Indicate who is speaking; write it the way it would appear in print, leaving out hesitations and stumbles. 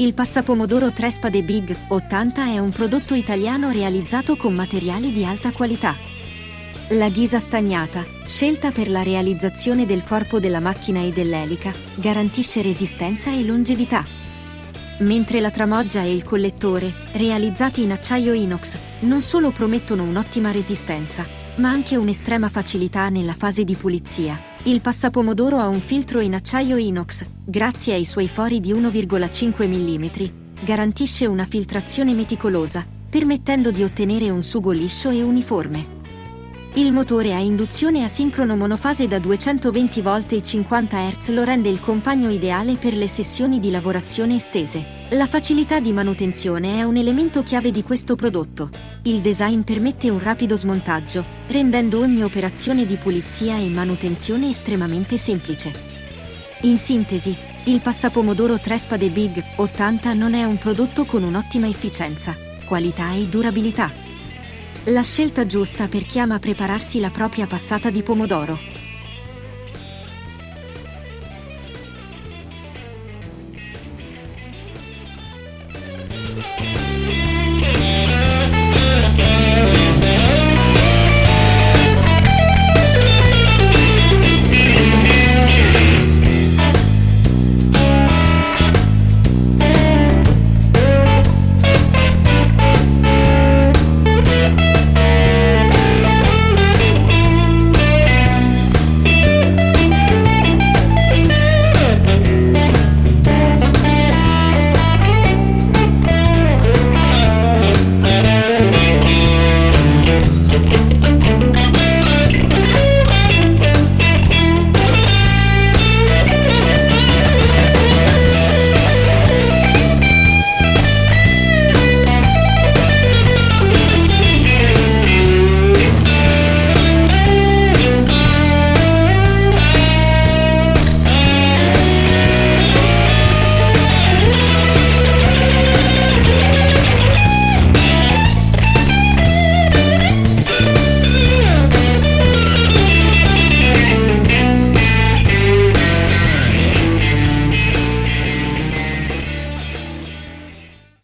Speaker 1: Il Passapomodoro TRESPADE BIG-80 è un prodotto italiano realizzato con materiali di alta qualità. La ghisa stagnata, scelta per la realizzazione del corpo della macchina e dell'elica, garantisce resistenza e longevità. Mentre la tramoggia e il collettore, realizzati in acciaio inox, non solo promettono un'ottima resistenza, ma anche un'estrema facilità nella fase di pulizia. Il Passapomodoro ha un filtro in acciaio inox, grazie ai suoi fori di 1,5 mm, garantisce una filtrazione meticolosa, permettendo di ottenere un sugo liscio e uniforme. Il motore a induzione asincrono monofase da 220 volt e 50 Hz lo rende il compagno ideale per le sessioni di lavorazione estese. La facilità di manutenzione è un elemento chiave di questo prodotto. Il design permette un rapido smontaggio, rendendo ogni operazione di pulizia e manutenzione estremamente semplice. In sintesi, il Passapomodoro TRESPADE BIG-80 non è un prodotto con un'ottima efficienza, qualità e durabilità. La scelta giusta per chi ama prepararsi la propria passata di pomodoro.